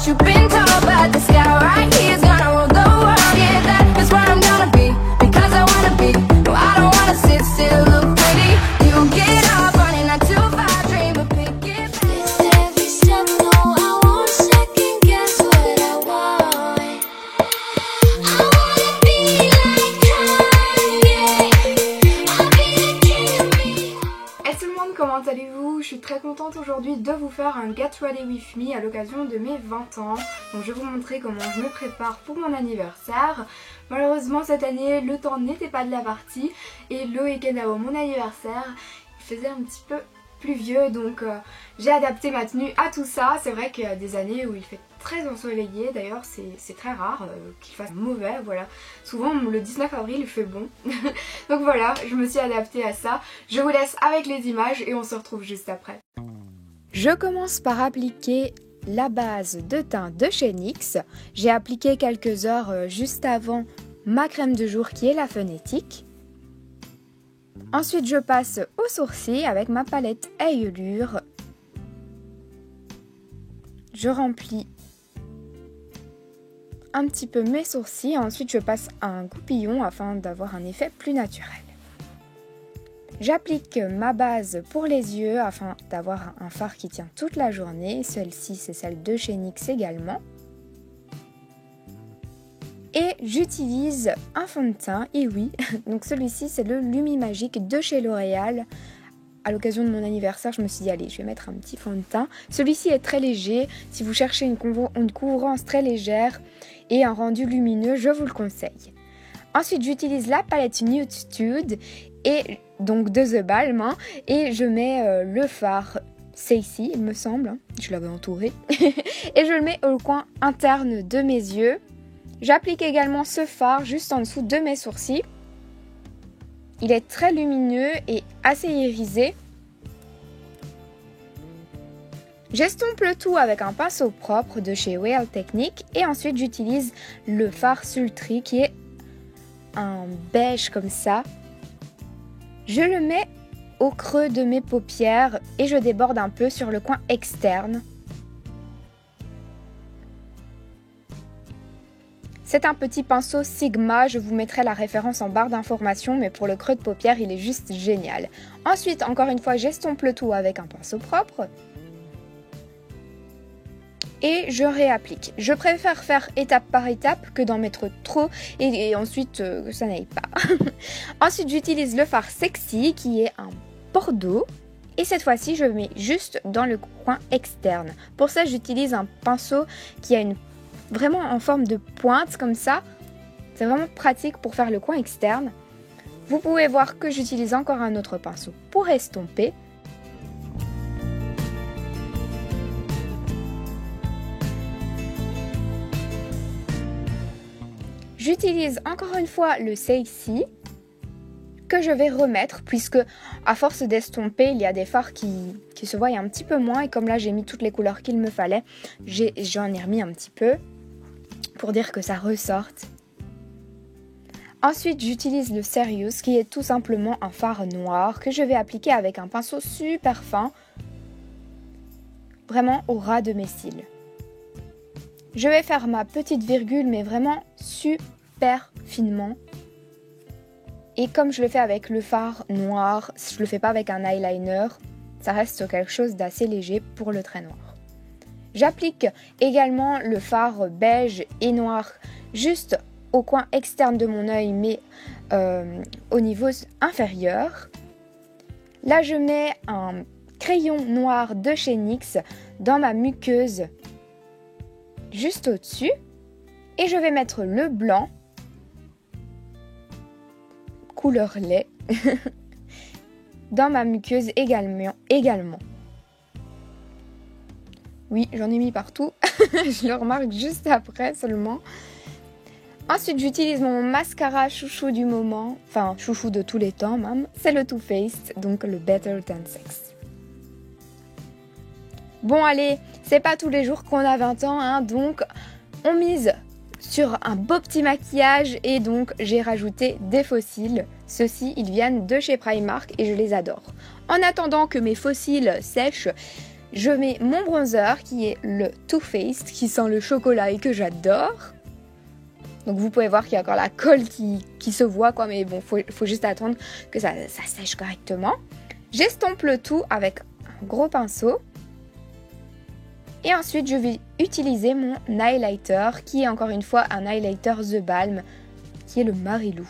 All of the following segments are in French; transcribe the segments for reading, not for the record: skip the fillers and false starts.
what you've been told, but the sky right here is gonna rule the world. Yeah, that's where I'm gonna be, because I wanna be. No, I don't wanna sit still, look pretty. You get up, running not too far, dream, but pick it back. With every step, no, I won't second guess what I want. I wanna be like Kanye. I'll be the king of me. Hey tout le monde, comment allez-vous? Je suis très contente aujourd'hui de vous faire un Get Ready With Me à l'occasion de mes 20 ans. Donc je vais vous montrer comment je me prépare pour mon anniversaire. Malheureusement cette année le temps n'était pas de la partie et le week-end avant mon anniversaire il faisait un petit peu pluvieux, donc j'ai adapté ma tenue à tout ça. C'est vrai qu'il y a des années où il fait très ensoleillé, d'ailleurs c'est très rare qu'il fasse mauvais, voilà. Souvent le 19 avril il fait bon. Donc voilà, je me suis adaptée à ça. Je vous laisse avec les images et on se retrouve juste après. Je commence par appliquer la base de teint de chez NYX. J'ai appliqué quelques heures juste avant ma crème de jour qui est la Phonétique. Ensuite je passe aux sourcils avec ma palette Eyelure. Je remplis un petit peu mes sourcils. Ensuite je passe à un goupillon afin d'avoir un effet plus naturel. J'applique ma base pour les yeux afin d'avoir un fard qui tient toute la journée. Celle-ci c'est celle de chez NYX également. Et j'utilise un fond de teint, et oui, donc celui-ci c'est le Lumi Magique de chez L'Oréal. À l'occasion de mon anniversaire, je me suis dit allez, je vais mettre un petit fond de teint. Celui-ci est très léger, si vous cherchez une couvrance très légère et un rendu lumineux, je vous le conseille. Ensuite j'utilise la palette Nude Stude, et donc de The Balm, hein, et je mets le fard Stacy, il me semble, hein, je l'avais entouré, et je le mets au coin interne de mes yeux. J'applique également ce fard juste en dessous de mes sourcils. Il est très lumineux et assez irisé. J'estompe le tout avec un pinceau propre de chez Real Technique et ensuite j'utilise le fard Sultry qui est un beige comme ça. Je le mets au creux de mes paupières et je déborde un peu sur le coin externe. C'est un petit pinceau Sigma, je vous mettrai la référence en barre d'informations, mais pour le creux de paupière, il est juste génial. Ensuite, encore une fois, j'estompe le tout avec un pinceau propre. Et je réapplique. Je préfère faire étape par étape que d'en mettre trop et ensuite que ça n'aille pas. Ensuite, j'utilise le fard Sexy qui est un bordeaux. Et cette fois-ci, je mets juste dans le coin externe. Pour ça, j'utilise un pinceau qui a vraiment en forme de pointe comme ça. C'est vraiment pratique pour faire le coin externe. Vous pouvez voir que j'utilise encore un autre pinceau pour estomper. J'utilise encore une fois le Stacy que je vais remettre puisque à force d'estomper il y a des fards qui se voient un petit peu moins et comme là j'ai mis toutes les couleurs qu'il me fallait, j'en ai remis un petit peu pour dire que ça ressorte. Ensuite j'utilise le Serious qui est tout simplement un fard noir que je vais appliquer avec un pinceau super fin, vraiment au ras de mes cils. Je vais faire ma petite virgule mais vraiment super finement. Et comme je le fais avec le fard noir, je le fais pas avec un eyeliner, ça reste quelque chose d'assez léger pour le trait noir. J'applique également le fard beige et noir juste au coin externe de mon œil, mais au niveau inférieur. Là, je mets un crayon noir de chez NYX dans ma muqueuse juste au-dessus. Et je vais mettre le blanc, couleur lait, dans ma muqueuse également. Oui, j'en ai mis partout. Je le remarque juste après seulement. Ensuite, j'utilise mon mascara chouchou du moment. Enfin, chouchou de tous les temps même. C'est le Too Faced, donc le Better Than Sex. Bon, allez, c'est pas tous les jours qu'on a 20 ans, hein, donc on mise sur un beau petit maquillage et donc j'ai rajouté des faux cils. Ceux-ci, ils viennent de chez Primark et je les adore. En attendant que mes faux cils sèchent, Je mets mon bronzer qui est le Too Faced, qui sent le chocolat et que j'adore. Donc vous pouvez voir qu'il y a encore la colle qui se voit quoi, mais bon, faut juste attendre que ça sèche correctement. J'estompe le tout avec un gros pinceau. Et ensuite je vais utiliser mon highlighter qui est encore une fois un highlighter The Balm qui est le Marilou.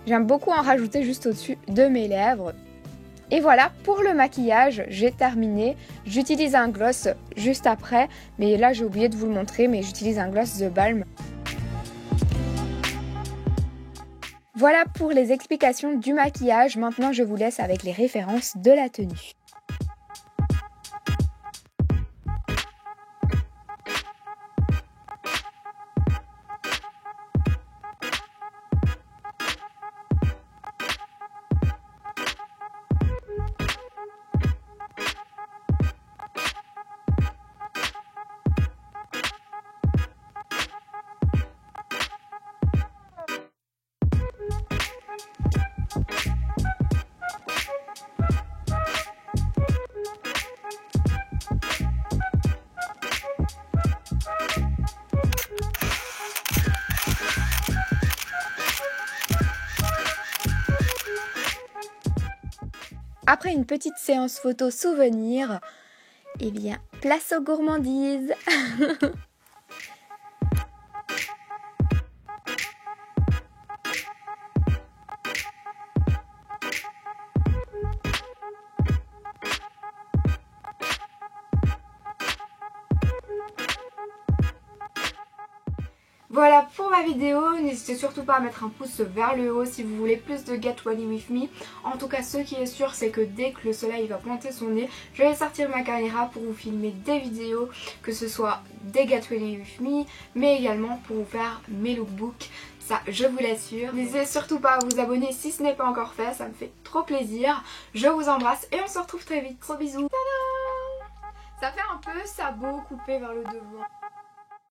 J'aime beaucoup en rajouter juste au-dessus de mes lèvres. Et voilà, pour le maquillage, j'ai terminé. J'utilise un gloss juste après, mais là j'ai oublié de vous le montrer, mais j'utilise un gloss The Balm. Voilà pour les explications du maquillage. Maintenant, je vous laisse avec les références de la tenue. Après une petite séance photo souvenir, eh bien, place aux gourmandises. Voilà pour ma vidéo, n'hésitez surtout pas à mettre un pouce vers le haut si vous voulez plus de Get Ready With Me. En tout cas, ce qui est sûr, c'est que dès que le soleil va pointer son nez, je vais sortir ma caméra pour vous filmer des vidéos, que ce soit des Get Ready With Me, mais également pour vous faire mes lookbooks. Ça, je vous l'assure. N'hésitez surtout pas à vous abonner si ce n'est pas encore fait, ça me fait trop plaisir. Je vous embrasse et on se retrouve très vite. Gros bisous. Tada! Ça fait un peu sabot coupé vers le devant.